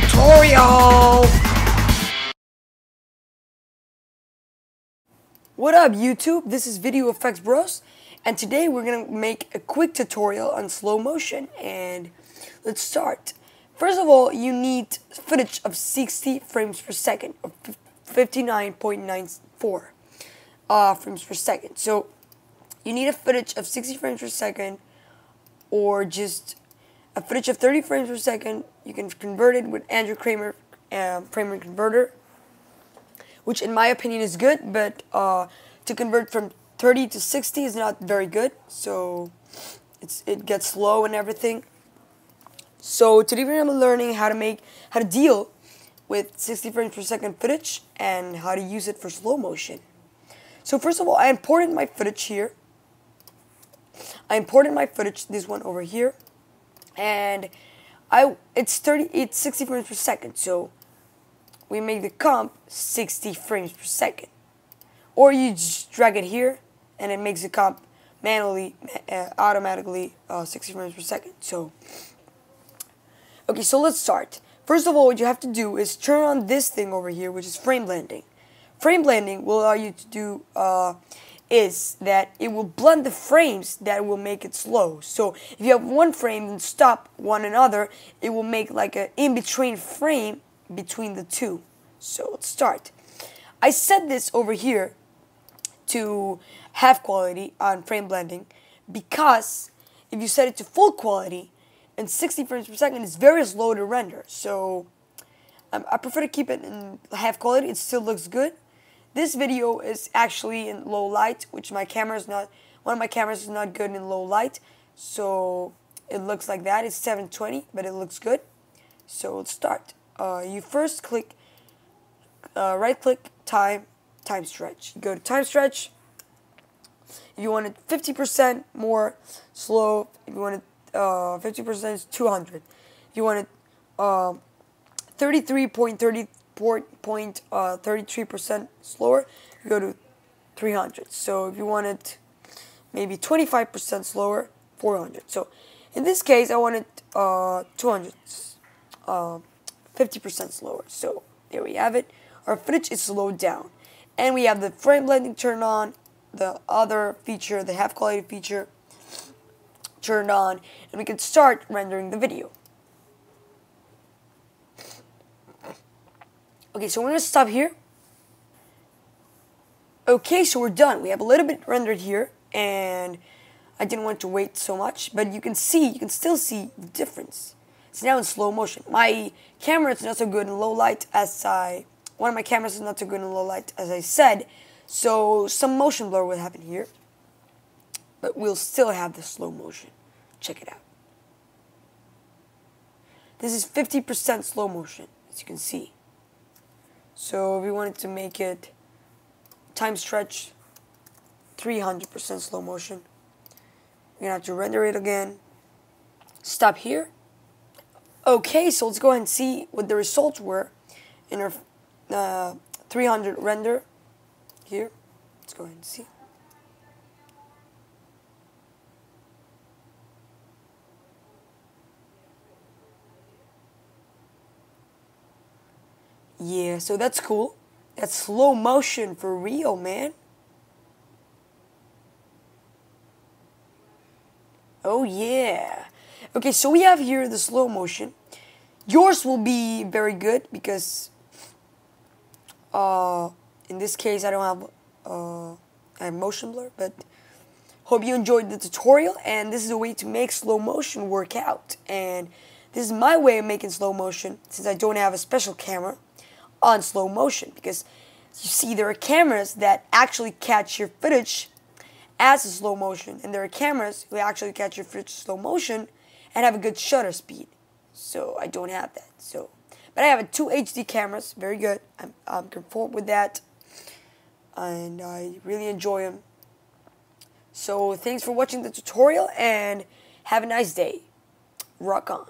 tutorial! What up YouTube? This is Video Effects Bros, and today we're gonna make a quick tutorial on slow motion, and let's start. First of all, you need footage of 60 frames per second, or 59.94 frames per second. So you need a footage of 60 frames per second, or just a footage of 30 frames per second. You can convert it with Andrew Kramer converter, which in my opinion is good, but to convert from 30 to 60 is not very good, so it gets slow and everything. So today we're gonna be learning how to deal with 60 frames per second footage and how to use it for slow motion. So first of all, I imported my footage here. This one over here, and it's 60 frames per second. So we make the comp 60 frames per second, or you just drag it here and it makes the comp automatically 60 frames per second. So okay, so let's start. First of all, what you have to do is turn on this thing over here, which is frame blending. Frame blending will allow you to do is that it will blend the frames that will make it slow. So if you have one frame and stop one another, it will make like an in-between frame between the two. So let's start. I set this over here to half quality on frame blending, because if you set it to full quality and 60 frames per second, it's very slow to render. So I prefer to keep it in half quality. It still looks good. This video is actually in low light, which one of my cameras is not good in low light, so it looks like that. It's 720, but it looks good. So let's start. You first right click time stretch. You go to time stretch. If you want it 50% more slow, if you want it 50% is 200. If you want it 33.33% slower, you go to 300. So if you want it maybe 25% slower, 400. So in this case, I want it 200, 50% slower. So there we have it. Our footage is slowed down, and we have the frame blending turned on, the other feature, the half quality feature, turned on, and we can start rendering the video. Okay, so we're going to stop here. Okay, so we're done. We have a little bit rendered here, and I didn't want to wait so much, but you can still see the difference. It's now in slow motion. My camera is not so good in low light one of my cameras is not so good in low light, as I said, so some motion blur will happen here, but we'll still have the slow motion. Check it out. This is 50% slow motion, as you can see. So if we wanted to make it time stretch 300% slow motion, we're going to have to render it again. Stop here. Okay, so let's go ahead and see what the results were in our 300 render here. Let's go ahead and see. Yeah, so that's cool. That's slow motion for real, man. Oh yeah. Okay, so we have here the slow motion. Yours will be very good because in this case I don't have motion blur, but hope you enjoyed the tutorial, and this is a way to make slow motion work out. And this is my way of making slow motion, since I don't have a special camera on slow motion, because you see there are cameras that actually catch your footage as a slow motion, and there are cameras who actually catch your footage slow motion and have a good shutter speed. So I don't have that. So, but I have 2 HD cameras, very good. I'm conformed with that, and I really enjoy them. So thanks for watching the tutorial, and have a nice day. Rock on.